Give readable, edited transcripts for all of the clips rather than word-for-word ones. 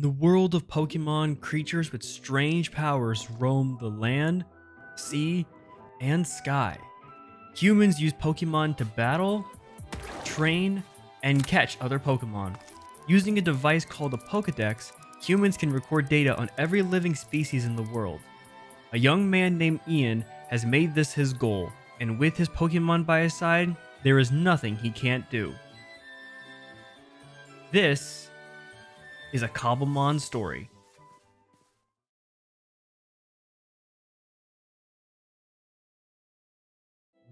the world of Pokemon, creatures with strange powers roam the land, sea, and sky. Humans use Pokemon to battle, train, and catch other Pokemon. Using a device called a Pokédex, humans can record data on every living species in the world. A young man named Ian has made this his goal, and with his Pokemon by his side, there is nothing he can't do. This is a Cobblemon story.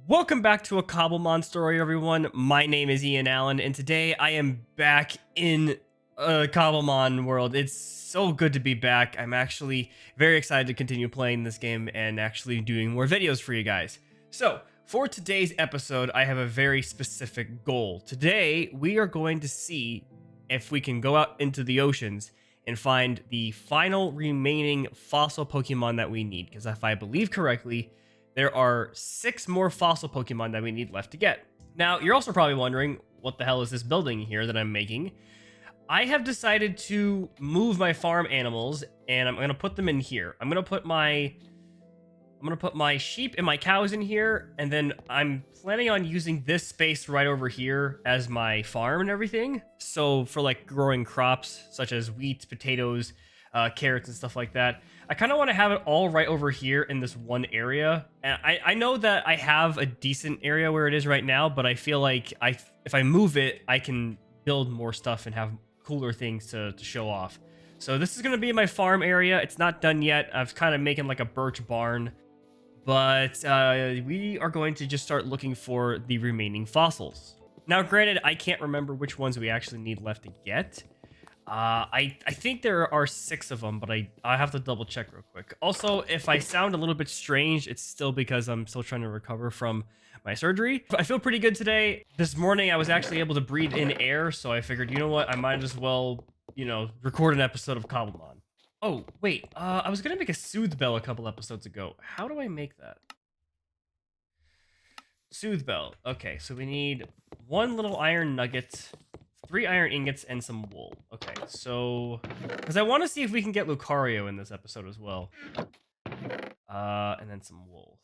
Welcome back to a Cobblemon story, everyone. My name is Ian Allen, and today I am back in Cobblemon world. It's so good to be back. I'm actually very excited to continue playing this game and actually doing more videos for you guys. So, for today's episode, I have a very specific goal. Today, we are going to see if we can go out into the oceans and find the final remaining fossil Pokemon that we need. Because if I believe correctly, there are 6 more fossil Pokemon that we need left to get. Now, you're also probably wondering, what the hell is this building here that I'm making? I have decided to move my farm animals, and I'm going to put them in here. I'm going to put my sheep and my cows in here, and then I'm planning on using this space right over here as my farm and everything. So for like growing crops such as wheat, potatoes, carrots and stuff like that. I kind of want to have it all right over here in this one area. And I know that I have a decent area where it is right now, but I feel like if I move it, I can build more stuff and have cooler things to show off. So this is going to be my farm area. It's not done yet. I was kind of making like a birch barn, but we are going to just start looking for the remaining fossils. Now, granted, I can't remember which ones we actually need left to get. I think there are 6 of them, but I have to double check real quick. Also, if I sound a little bit strange, it's still because I'm still trying to recover from my surgery. I feel pretty good today. This morning, I was actually able to breathe in air, so I figured, you know what, I might as well, record an episode of Cobblemon. Oh, wait, I was gonna make a Soothe Bell a couple episodes ago. How do I make that? Soothe Bell. Okay, so we need 1 little iron nugget, 3 iron ingots, and some wool. Okay, so because I want to see if we can get Lucario in this episode as well. And then some wool.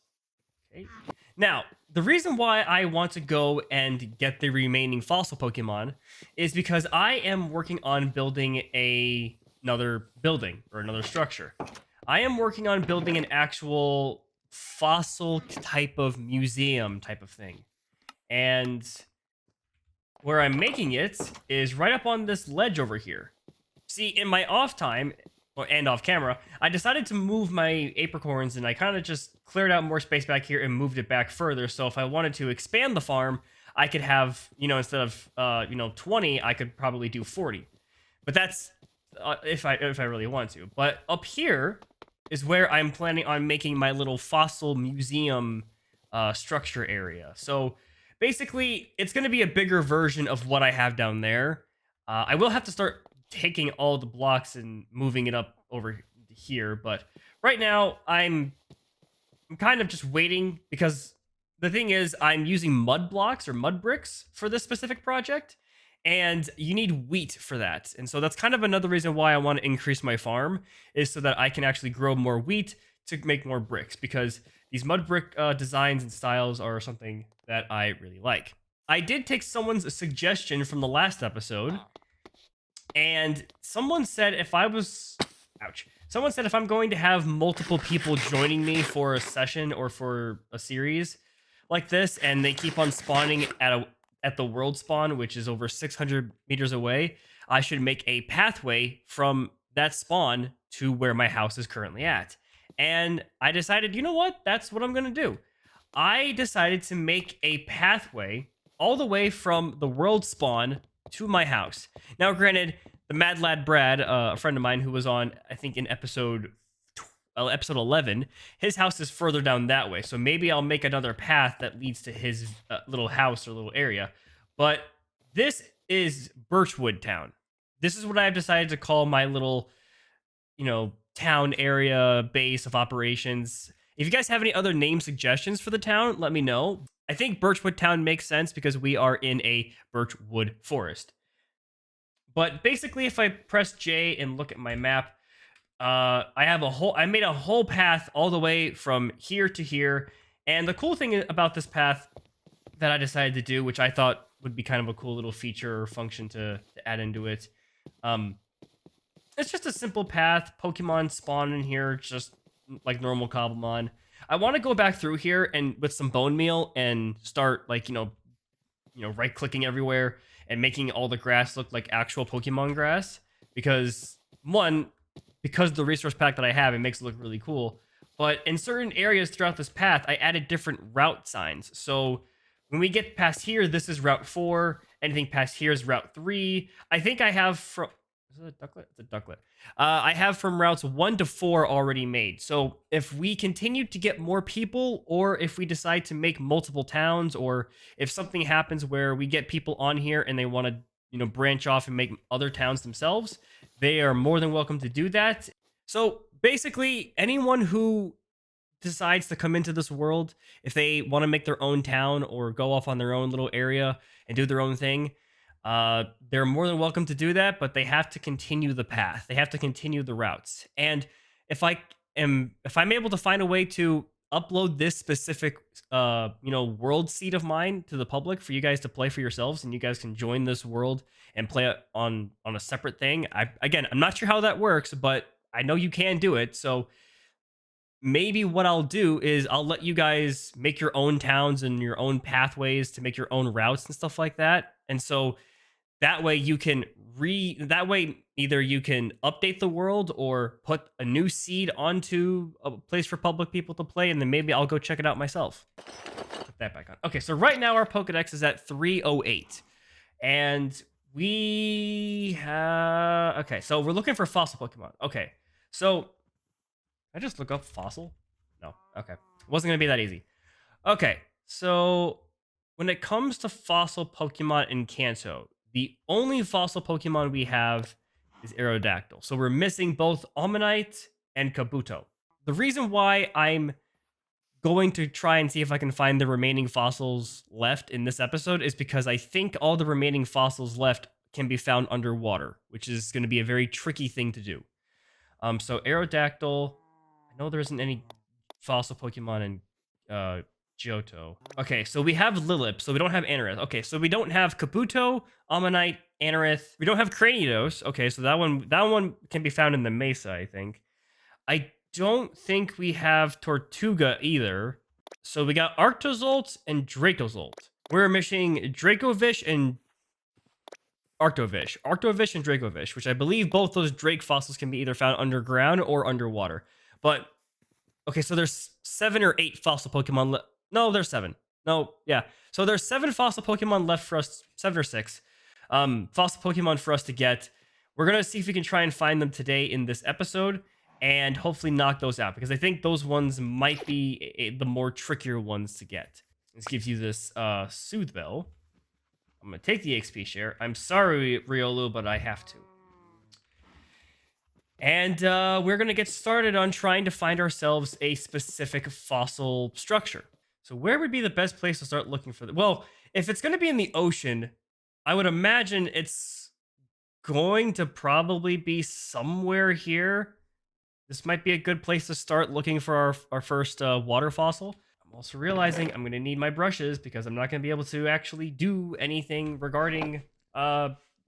Okay. Now, the reason why I want to go and get the remaining fossil Pokemon is because I am working on building another building or another structure. I am working on building an actual fossil type of museum type of thing. And where I'm making it is right up on this ledge over here. See, in my off time, and off camera, I decided to move my apricorns, and I kind of just cleared out more space back here and moved it back further. So if I wanted to expand the farm, I could have, instead of 20, I could probably do 40. But that's if I really want to. But up here is where I'm planning on making my little fossil museum structure area. So basically, it's going to be a bigger version of what I have down there. I will have to start taking all the blocks and moving it up over here, but right now I'm kind of just waiting because the thing is I'm using mud blocks or mud bricks for this specific project, and you need wheat for that. And so that's kind of another reason why I want to increase my farm, is so that I can actually grow more wheat to make more bricks, because these mud brick designs and styles are something that I really like. I did take someone's suggestion from the last episode, and someone said if I'm going to have multiple people joining me for a session or for a series like this, and they keep on spawning at the world spawn, which is over 600 meters away, I should make a pathway from that spawn to where my house is currently at. And I decided, you know what? That's what I'm going to do. I decided to make a pathway all the way from the world spawn to my house. Now, granted, the Mad Lad Brad, a friend of mine who was on, I think, in episode 11, his house is further down that way. So maybe I'll make another path that leads to his little house or little area. But this is Birchwood Town. This is what I've decided to call my little, town area base of operations. If you guys have any other name suggestions for the town, let me know. I think Birchwood Town makes sense because we are in a birchwood forest. But basically, if I press J and look at my map, I made a whole path all the way from here to here. And the cool thing about this path that I decided to do, which I thought would be kind of a cool little feature or function to add into it, um, it's just a simple path. Pokemon spawn in here, just like normal Cobblemon. I want to go back through here and with some bone meal and start like right clicking everywhere and making all the grass look like actual Pokemon grass. Because one, because the resource pack that I have, it makes it look really cool. But in certain areas throughout this path, I added different route signs. So when we get past here, this is Route 4. Anything past here is Route 3. I think I have from... Is it a ducklet? It's a ducklet. I have from routes 1 to 4 already made. So if we continue to get more people, or if we decide to make multiple towns, or if something happens where we get people on here and they want to, branch off and make other towns themselves, they are more than welcome to do that. So basically, anyone who decides to come into this world, if they want to make their own town or go off on their own little area and do their own thing, they're more than welcome to do that, but they have to continue the path. They have to continue the routes. And if I'm able to find a way to upload this specific world seed of mine to the public for you guys to play for yourselves, and you guys can join this world and play it on a separate thing. I'm not sure how that works, but I know you can do it. So maybe what I'll do is I'll let you guys make your own towns and your own pathways to make your own routes and stuff like that. And so that way you can either you can update the world or put a new seed onto a place for public people to play, and then maybe I'll go check it out myself. Put that back on. Okay, so right now our Pokedex is at 308. And we have... Okay, so we're looking for fossil Pokemon. Okay, so... I just look up fossil? No. Okay. It wasn't going to be that easy. Okay. So when it comes to fossil Pokemon in Kanto, the only fossil Pokemon we have is Aerodactyl. So we're missing both Ammonite and Kabuto. The reason why I'm going to try and see if I can find the remaining fossils left in this episode is because I think all the remaining fossils left can be found underwater, which is going to be a very tricky thing to do. So Aerodactyl... I know there isn't any fossil Pokemon in Johto. Okay, so we have Lilip, so we don't have Anorith. Okay, so we don't have Kabuto, Ammonite, Anorith. We don't have Cranidos. Okay, so that one can be found in the Mesa, I think. I don't think we have Tortuga either. So we got Arctozolt and Dracozolt. We're missing Dracovish and Arctovish. Arctovish and Dracovish, which I believe both those Drake fossils can be either found underground or underwater. But, okay, so there's 7 or 8 fossil Pokemon left. No, there's 7. No, yeah. So there's 7 fossil Pokemon left for us, 7 or 6 fossil Pokemon for us to get. We're going to see if we can try and find them today in this episode and hopefully knock those out, because I think those ones might be the more trickier ones to get. This gives you this Soothe Bell. I'm going to take the XP share. I'm sorry, Riolu, but I have to. And we're going to get started on trying to find ourselves a specific fossil structure. So where would be the best place to start looking for Well, if it's going to be in the ocean, I would imagine it's going to probably be somewhere here. This might be a good place to start looking for our first water fossil. I'm also realizing I'm going to need my brushes because I'm not going to be able to actually do anything regarding,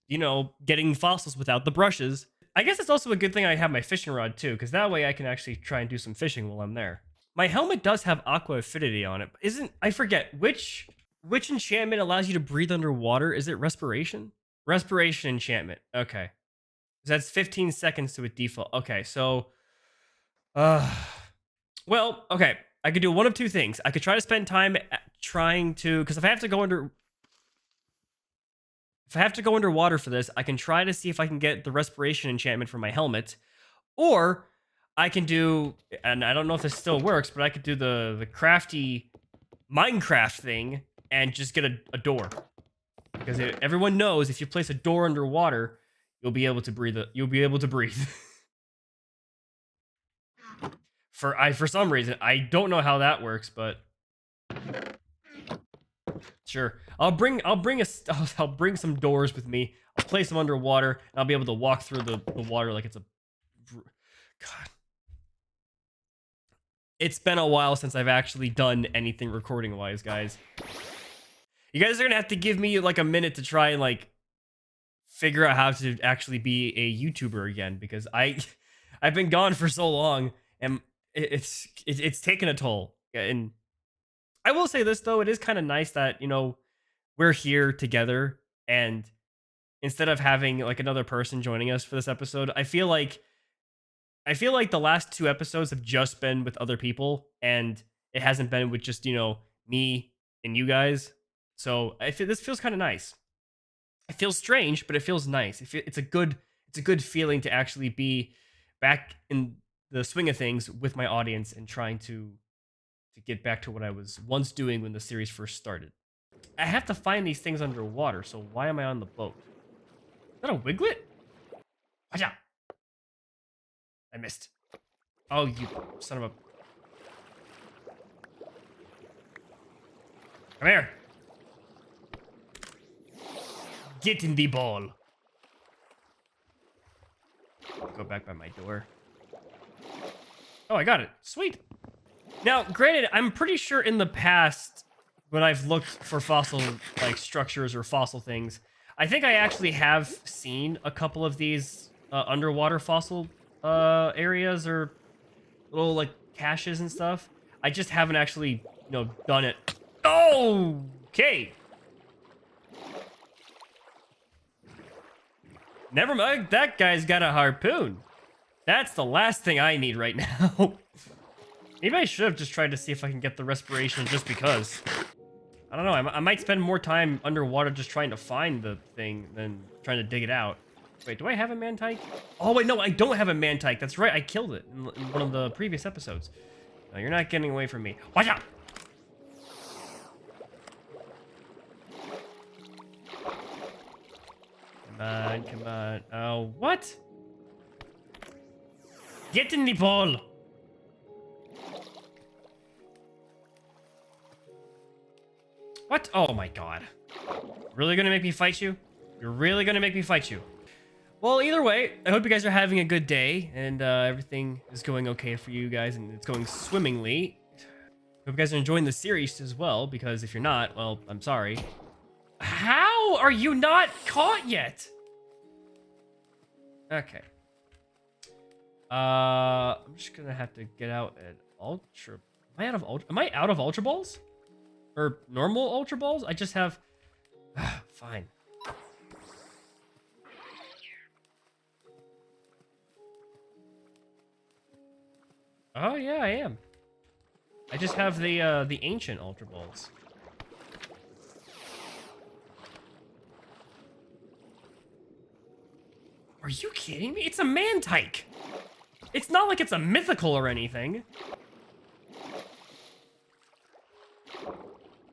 getting fossils without the brushes. I guess it's also a good thing I have my fishing rod too, because that way I can actually try and do some fishing while I'm there. My helmet does have aqua affinity on it. I forget, which enchantment allows you to breathe underwater? Is it respiration? Respiration enchantment. Okay. That's 15 seconds to a default. Okay, so... well, okay. I could do one of two things. I could try to spend time trying to... Because if I have to go underwater for this, I can try to see if I can get the respiration enchantment for my helmet. Or I can do, and I don't know if this still works, but I could do the crafty Minecraft thing and just get a door. Because everyone knows if you place a door underwater, you'll be able to breathe. For some reason, I don't know how that works, but Sure. I'll bring some doors with me. I'll place them underwater, and I'll be able to walk through the water like it's a. God. It's been a while since I've actually done anything recording wise, guys. You guys are gonna have to give me like a minute to try and like figure out how to actually be a YouTuber again, because I've been gone for so long, and it's taken a toll. And I will say this though, it is kind of nice that, you know, we're here together, and instead of having like another person joining us for this episode, I feel like the last two episodes have just been with other people, and it hasn't been with just, you know, me and you guys. So I feel this feels kind of nice. It feels strange, but it feels nice. It's a good feeling to actually be back in the swing of things with my audience and trying to get back to what I was once doing when the series first started. I have to find these things underwater, so why am I on the boat? Is that a wiglet? Watch out! I missed. Oh, you son of a... Come here. Get in the ball. Go back by my door. Oh, I got it. Sweet. Now, granted, I'm pretty sure in the past, when I've looked for fossil like structures or fossil things, I think I actually have seen a couple of these underwater fossil areas or little like caches and stuff. I just haven't actually, you know, done it. Oh, okay. Never mind. That guy's got a harpoon. That's the last thing I need right now. Maybe I should have just tried to see if I can get the respiration just because. I don't know. I might spend more time underwater just trying to find the thing than trying to dig it out. Wait, do I have a mantike? Oh, wait, no, I don't have a mantike. That's right. I killed it in one of the previous episodes. No, you're not getting away from me. Watch out! Come on, come on. Oh, what? Get in the ball! What? Oh my god. Really gonna make me fight you? You're really gonna make me fight you? Well, either way, I hope you guys are having a good day, and everything is going okay for you guys, and it's going swimmingly. Hope you guys are enjoying the series as well, because if you're not, well, I'm sorry. How are you not caught yet? Okay. I'm just gonna have to get out an ultra. Am I out of ultra balls? Or normal ultra balls? I just have. Fine. Oh yeah, I am. I just have the ancient ultra balls. Are you kidding me? It's a mantike. It's not like it's a mythical or anything.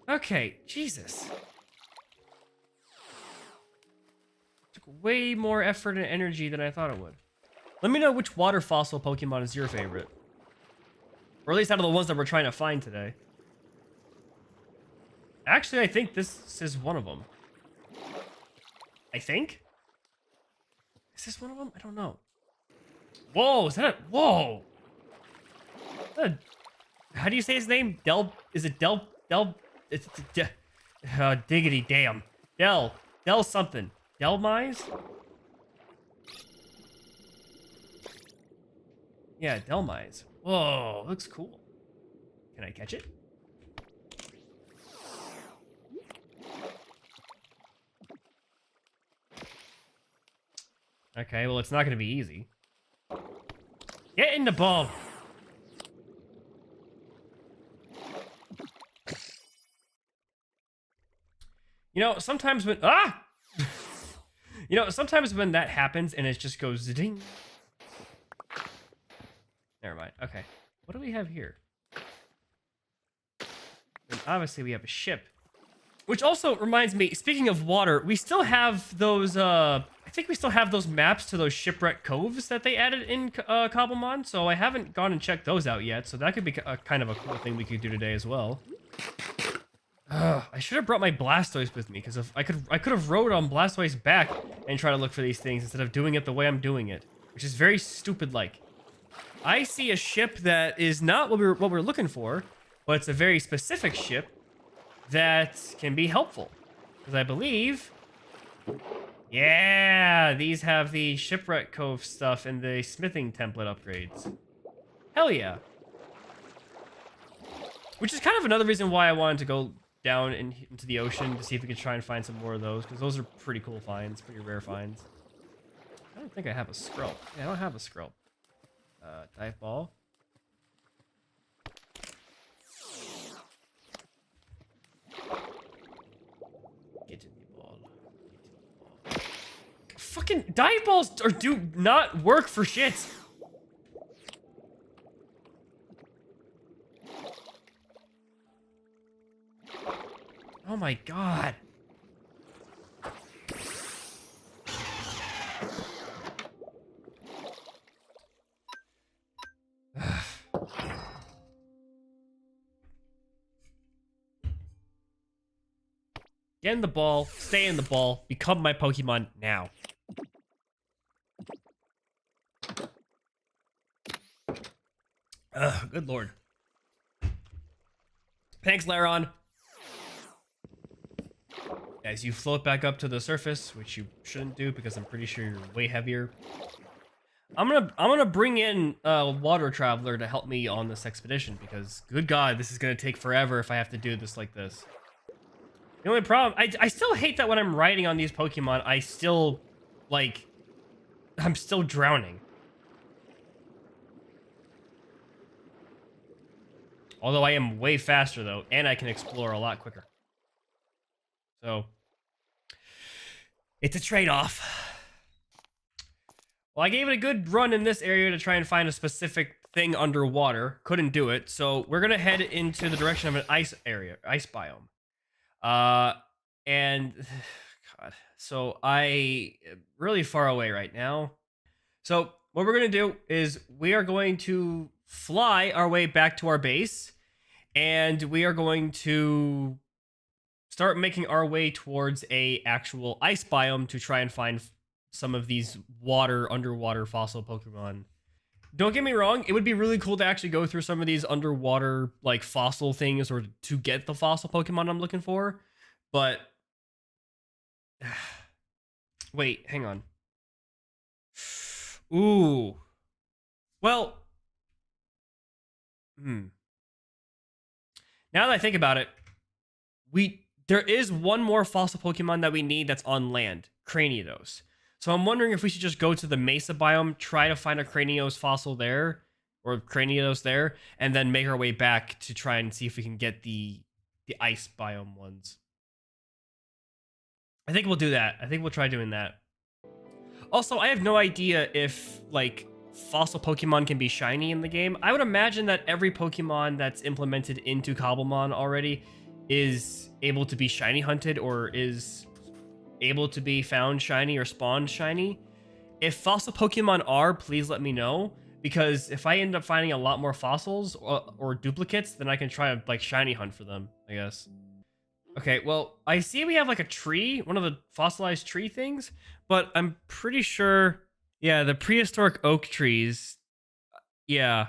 Okay, Jesus. Took way more effort and energy than I thought it would. Let me know which water fossil Pokemon is your favorite. Or at least out of the ones that we're trying to find today. Actually, I think this is one of them. I think? Is this one of them? I don't know. Whoa, is that a... Whoa! How do you say his name? Is it Del... It's... diggity damn. Del something. Delmise? Yeah, Delmise. Whoa, looks cool. Can I catch it? Okay, well, it's not going to be easy. Get in the ball. You know, sometimes when... Ah! You know, sometimes when that happens and it just goes ding. Never mind. Okay. What do we have here? And obviously we have a ship. Which also reminds me, speaking of water, we still have those, I think we still have those maps to those shipwreck coves that they added in Cobblemon, so I haven't gone and checked those out yet, so that could be kind of a cool thing we could do today as well. I should have brought my Blastoise with me, because if I could have rode on Blastoise back and try to look for these things instead of doing it the way I'm doing it, which is very stupid. Like, I see a ship that is not what we're looking for, but it's a very specific ship that can be helpful, because I believe, yeah, these have the Shipwreck Cove stuff and the smithing template upgrades. Hell yeah. Which is kind of another reason why I wanted to go down into the ocean to see if we could try and find some more of those, because those are pretty cool finds, pretty rare finds. I don't think I have a Skrelp. Yeah, I don't have a Skrelp. Dive Ball. Get in the ball. Get in the ball. Fucking dive balls do not work for shit. Oh my god. Get in the ball, stay in the ball, become my Pokemon now. Ugh, good lord. Thanks, Laron. As you float back up to the surface, which you shouldn't do because I'm pretty sure you're way heavier. I'm gonna bring in a water traveler to help me on this expedition, because good god, this is gonna take forever if I have to do this like this. The only problem, I still hate that when I'm riding on these Pokemon, I'm still drowning. Although I am way faster though, and I can explore a lot quicker. So, it's a trade-off. Well, I gave it a good run in this area to try and find a specific thing underwater. Couldn't do it, so we're gonna head into the direction of an ice biome. And god, so I am really far away right now. So what we're gonna do is we are going to fly our way back to our base, and we are going to start making our way towards a actual ice biome to try and find some of these underwater fossil Pokemon. Don't get me wrong, it would be really cool to actually go through some of these underwater like fossil things or to get the fossil Pokemon I'm looking for, but wait, hang on. Ooh. Well, now that I think about it, there is one more fossil Pokemon that we need that's on land, Cranidos. So I'm wondering if we should just go to the Mesa biome, try to find a Cranidos fossil there, or Cranidos there, and then make our way back to try and see if we can get the ice biome ones. I think we'll do that. I think we'll try doing that. Also, I have no idea if, like, fossil Pokemon can be shiny in the game. I would imagine that every Pokemon that's implemented into Cobblemon already is able to be shiny hunted or is able to be found shiny or spawned shiny. If fossil Pokemon are, please let me know, because if I end up finding a lot more fossils or duplicates, then I can try to like shiny hunt for them, I guess. Okay, well, I see we have like a tree, one of the fossilized tree things, but I'm pretty sure, yeah, the prehistoric oak trees, yeah,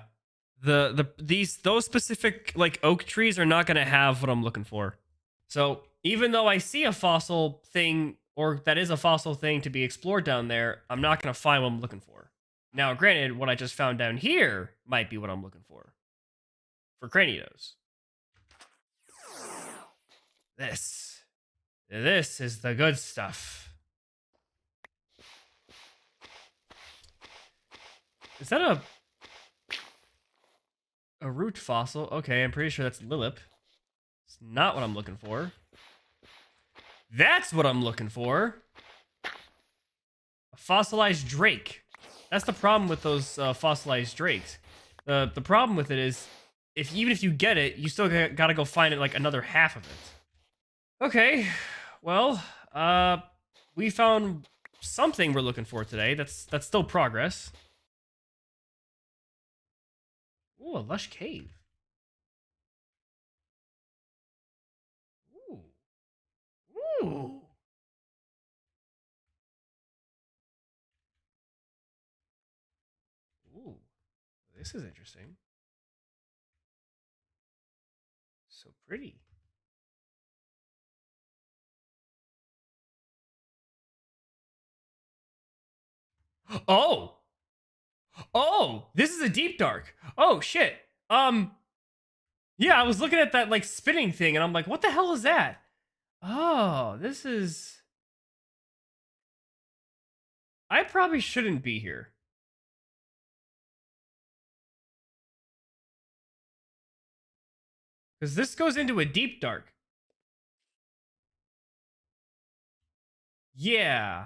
those specific like oak trees are not going to have what I'm looking for. So even though I see a fossil thing, or that is a fossil thing to be explored down there, I'm not going to find what I'm looking for. Now, granted, what I just found down here might be what I'm looking for Cranidos. This is the good stuff. Is that a root fossil? Okay, I'm pretty sure that's Lilip. It's not what I'm looking for. That's what I'm looking for. A fossilized Drake. That's the problem with those fossilized Drakes. The problem with it is, even if you get it, you still gotta go find it like another half of it. Okay, well, we found something we're looking for today. That's still progress. Ooh, a lush cave. Ooh. Ooh. This is interesting. So pretty. Oh! Oh! This is a deep dark. Oh shit. Yeah, I was looking at that like spinning thing and I'm like, what the hell is that? Oh, this is I probably shouldn't be here. Because this goes into a deep dark. Yeah.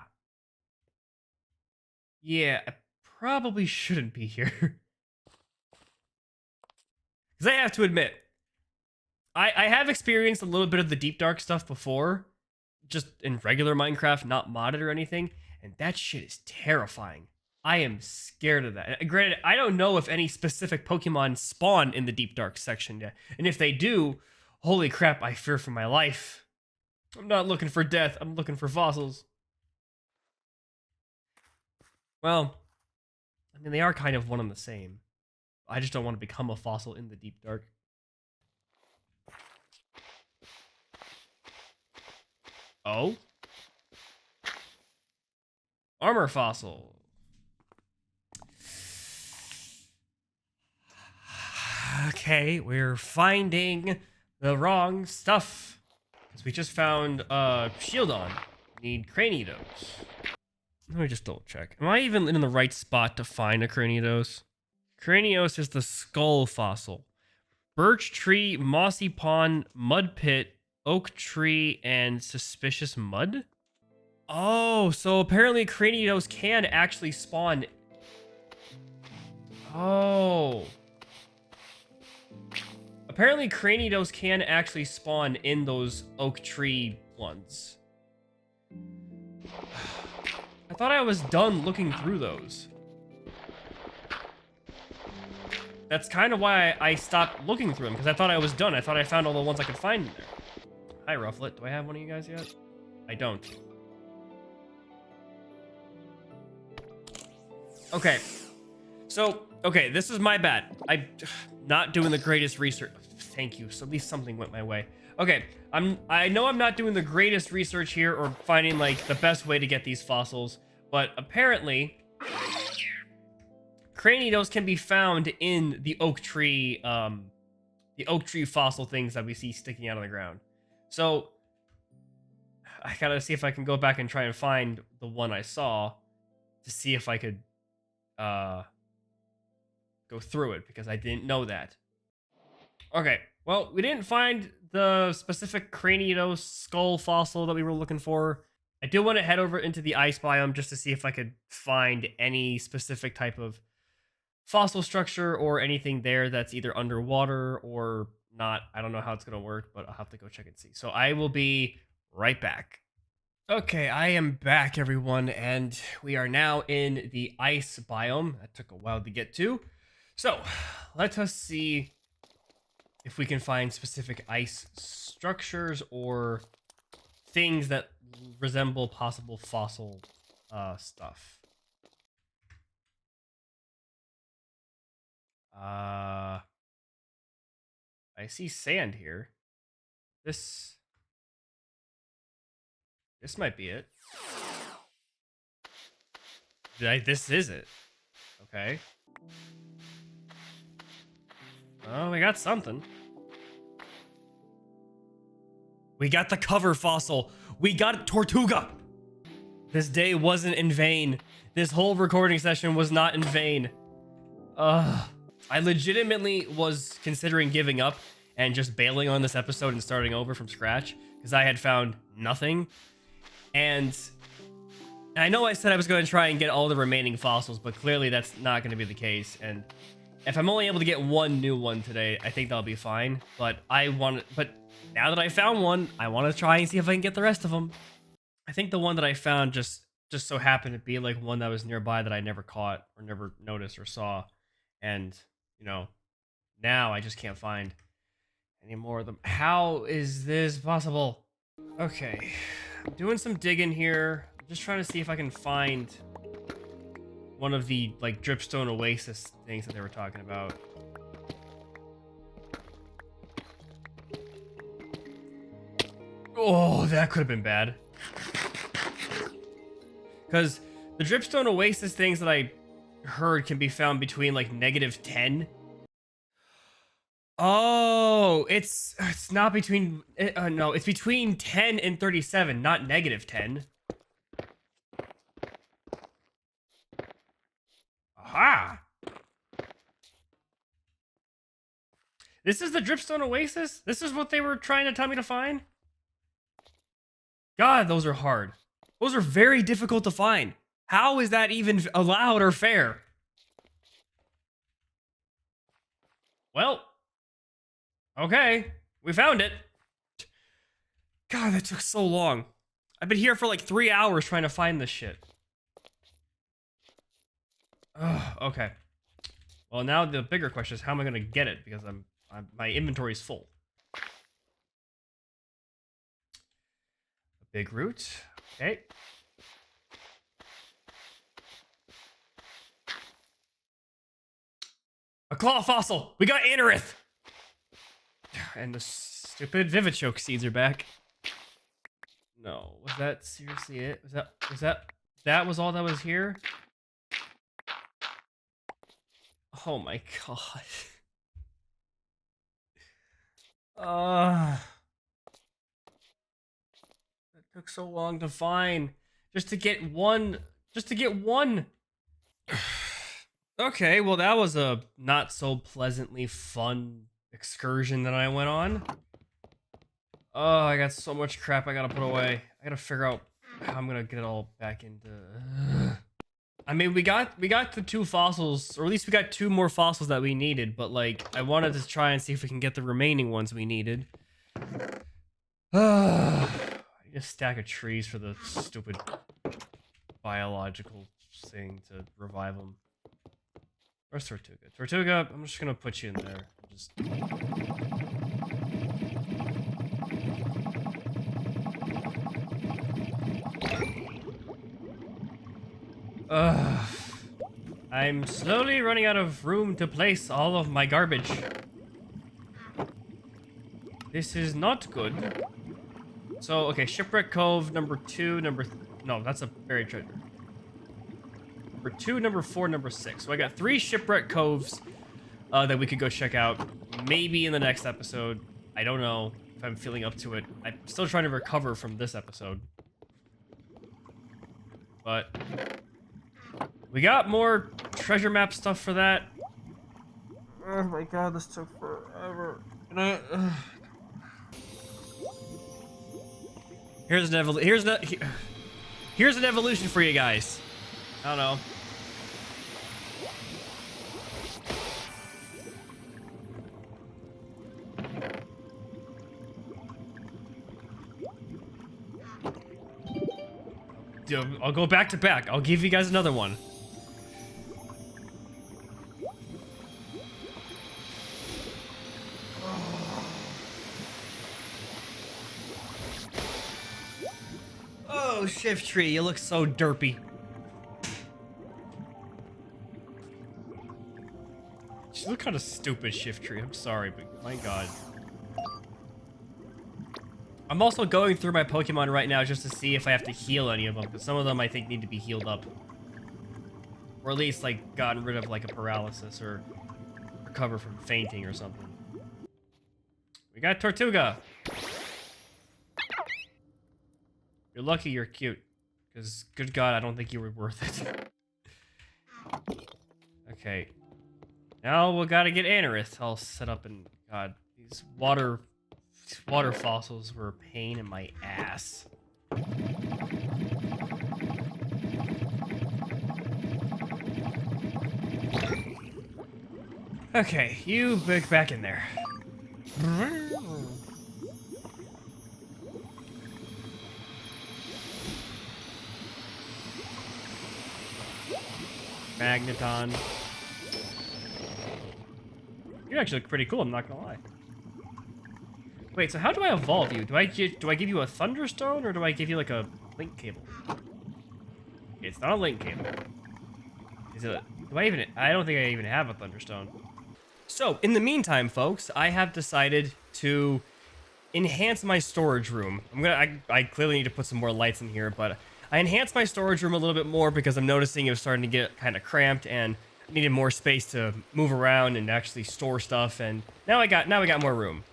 Yeah, I probably shouldn't be here. Because I have to admit, I have experienced a little bit of the deep dark stuff before, just in regular Minecraft, not modded or anything, and that shit is terrifying. I am scared of that. Granted, I don't know if any specific Pokemon spawn in the deep dark section yet, and if they do, holy crap, I fear for my life. I'm not looking for death, I'm looking for fossils. Well, I mean, they are kind of one and the same. I just don't want to become a fossil in the deep dark. Oh? Armor fossil. Okay, we're finding the wrong stuff. Because we just found Shieldon. Need Cranidos. Let me just double check. Am I even in the right spot to find a Cranidos? Cranios is the skull fossil. Birch tree, mossy pond, mud pit, oak tree, and suspicious mud? Oh, so apparently Cranidos can actually spawn. Oh. Apparently Cranidos can actually spawn in those oak tree ones. I thought I was done looking through those. That's kind of why I stopped looking through them, because I thought I was done. I thought I found all the ones I could find in there. Hi, Rufflet. Do I have one of you guys yet? I don't. Okay. So, okay, this is my bad. I'm not doing the greatest research. Thank you. So at least something went my way. Okay, I know I'm not doing the greatest research here or finding like the best way to get these fossils, but apparently Cranidos can be found in the oak tree fossil things that we see sticking out of the ground. So I gotta see if I can go back and try and find the one I saw to see if I could go through it, because I didn't know that. Okay, well, we didn't find the specific Cranidos skull fossil that we were looking for. I do want to head over into the ice biome just to see if I could find any specific type of fossil structure or anything there that's either underwater or not. I don't know how it's going to work, but I'll have to go check and see. So I will be right back. Okay, I am back, everyone, and we are now in the ice biome. That took a while to get to. So let us see if we can find specific ice structures or things that resemble possible fossil stuff. I see sand here. This might be it. This is it. Okay. Oh, we got something. We got the cover fossil. We got Tortuga. This day wasn't in vain. This whole recording session was not in vain. I legitimately was considering giving up and just bailing on this episode and starting over from scratch because I had found nothing. And I know I said I was going to try and get all the remaining fossils, but clearly that's not going to be the case. And if I'm only able to get one new one today, I think that'll be fine. But now that I found one, I want to try and see if I can get the rest of them. I think the one that I found just so happened to be like one that was nearby that I never caught or never noticed or saw. And, you know, now I just can't find any more of them. How is this possible? Okay, I'm doing some digging here. I'm just trying to see if I can find one of the like dripstone oasis things that they were talking about. Oh, that could have been bad. Because the dripstone oasis things that I heard can be found between like -10. Oh, it's not between no, it's between 10 and 37, not -10. Aha! This is the dripstone oasis? This is what they were trying to tell me to find? God, those are hard. Those are very difficult to find. How is that even allowed or fair? Well, okay, we found it. God, that took so long. I've been here for like 3 hours trying to find this shit. Ugh, okay. Well, now the bigger question is how am I gonna get it? Because my inventory is full. A big root. Okay. A claw fossil. We got Anorith. And the stupid Vivichoke seeds are back. No, was that seriously it? That was all that was here? Oh my god. That took so long to find. Just to get one. Just to get one. Okay, well that was a not so pleasantly fun excursion that I went on. Oh, I got so much crap I gotta put away. I gotta figure out how I'm gonna get it all back into. I mean, we got the 2 fossils, or at least we got 2 more fossils that we needed. But like, I wanted to try and see if we can get the remaining ones we needed. I need a stack of trees for the stupid biological thing to revive them. Where's Tortuga? Tortuga, I'm just gonna put you in there. Just. I'm slowly running out of room to place all of my garbage. This is not good. So, okay, Shipwreck Cove, number 2, no, that's a buried treasure. Number 2, number 4, number 6. So I got 3 Shipwreck Coves that we could go check out. Maybe in the next episode. I don't know if I'm feeling up to it. I'm still trying to recover from this episode. But we got more treasure map stuff for that. Oh my god, this took forever. Here's an evolution for you guys. I don't know. I'll go back to back. I'll give you guys another one. Oh, Shift Tree, you look so derpy. You look kind of stupid, Shift Tree. I'm sorry, but my god. I'm also going through my Pokemon right now just to see if I have to heal any of them, because some of them I think need to be healed up. Or at least, like, gotten rid of, like, a paralysis or recover from fainting or something. We got Tortuga! You're lucky you're cute, because, good god, I don't think you were worth it. Okay. Now we gotta get Anorith all set up, and, god, these water fossils were a pain in my ass. Okay, you back in there. Magneton. You actually look pretty cool, I'm not gonna lie. Wait, so how do I evolve you? Do I give you a thunderstone or do I give you like a link cable? It's not a link cable. Is it a, do I even, I don't think I even have a thunderstone. So, in the meantime, folks, I have decided to enhance my storage room. I clearly need to put some more lights in here, but I enhanced my storage room a little bit more because I'm noticing it was starting to get kind of cramped and I needed more space to move around and actually store stuff. And now we got more room.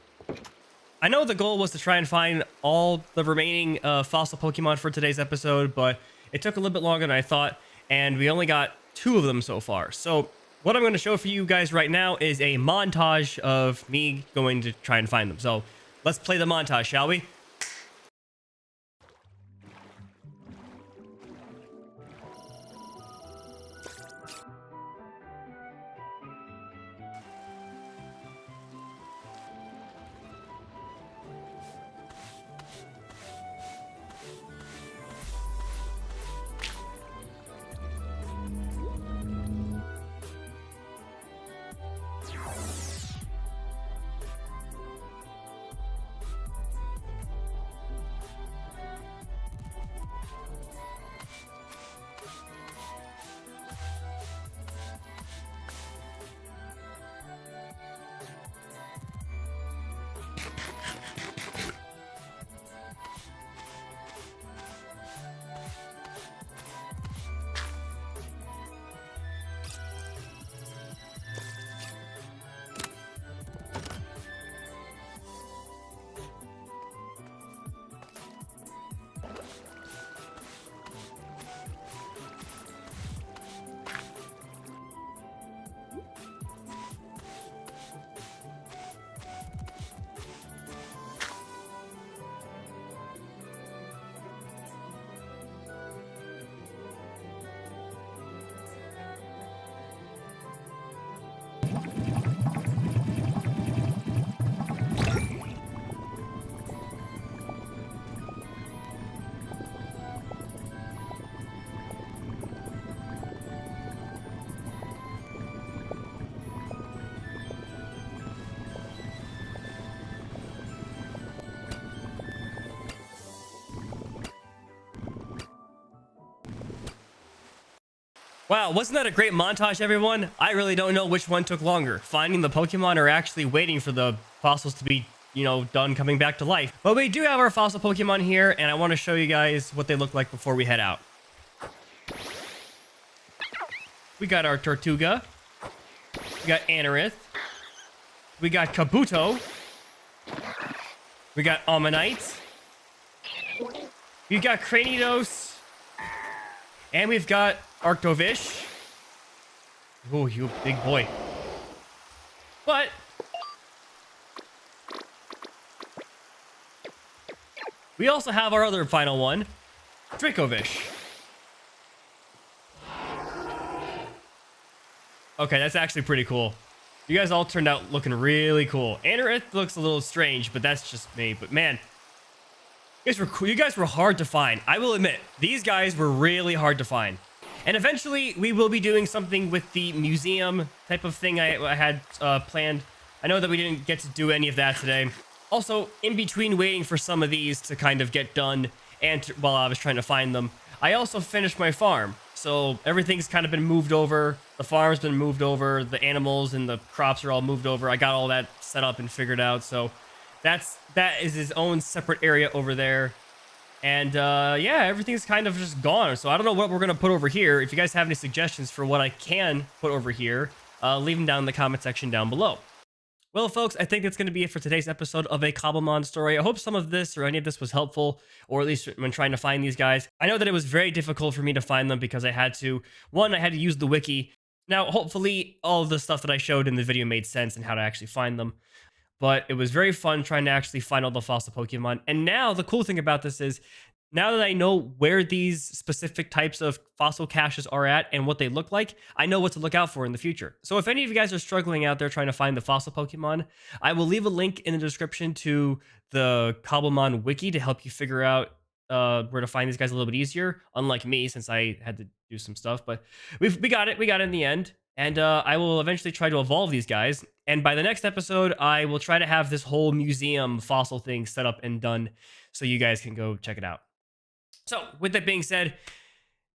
I know the goal was to try and find all the remaining fossil Pokemon for today's episode, but it took a little bit longer than I thought, and we only got 2 of them so far. So what I'm going to show for you guys right now is a montage of me going to try and find them. So let's play the montage, shall we? Wow, wasn't that a great montage, everyone? I really don't know which one took longer, finding the Pokemon or actually waiting for the fossils to be, done coming back to life. But we do have our fossil Pokemon here, and I want to show you guys what they look like before we head out. We got our Tortuga. We got Anorith. We got Kabuto. We got Ammonite. We got Cranidos. And we've got Arctovish. Oh, you big boy. But we also have our other final one, Dracovish. Okay, that's actually pretty cool. You guys all turned out looking really cool. Anorith looks a little strange, but that's just me. But man, you guys were cool. You guys were hard to find. I will admit, these guys were really hard to find. And eventually, we will be doing something with the museum type of thing I had planned. I know that we didn't get to do any of that today. Also, in between waiting for some of these to kind of get done, and while I was trying to find them, I also finished my farm. So everything's kind of been moved over. The farm's been moved over. The animals and the crops are all moved over. I got all that set up and figured out. So that is his own separate area over there. And yeah, everything's kind of just gone. So I don't know what we're going to put over here. If you guys have any suggestions for what I can put over here, leave them down in the comment section down below. Well, folks, I think that's going to be it for today's episode of a Cobblemon story. I hope some of this or any of this was helpful, or at least when trying to find these guys. I know that it was very difficult for me to find them because I had to use the wiki. Now, hopefully, all of the stuff that I showed in the video made sense and how to actually find them. But it was very fun trying to actually find all the fossil Pokemon. And now, the cool thing about this is, now that I know where these specific types of fossil caches are at and what they look like, I know what to look out for in the future. So if any of you guys are struggling out there trying to find the fossil Pokemon, I will leave a link in the description to the Cobblemon wiki to help you figure out where to find these guys a little bit easier, unlike me, since I had to do some stuff. But we got it. We got it in the end. And I will eventually try to evolve these guys. And by the next episode, I will try to have this whole museum fossil thing set up and done so you guys can go check it out. So, with that being said,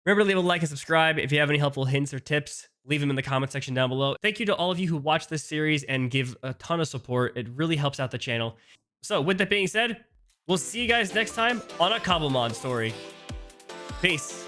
remember to leave a like and subscribe. If you have any helpful hints or tips, leave them in the comment section down below. Thank you to all of you who watch this series and give a ton of support. It really helps out the channel. So, with that being said, we'll see you guys next time on a Cobblemon story. Peace.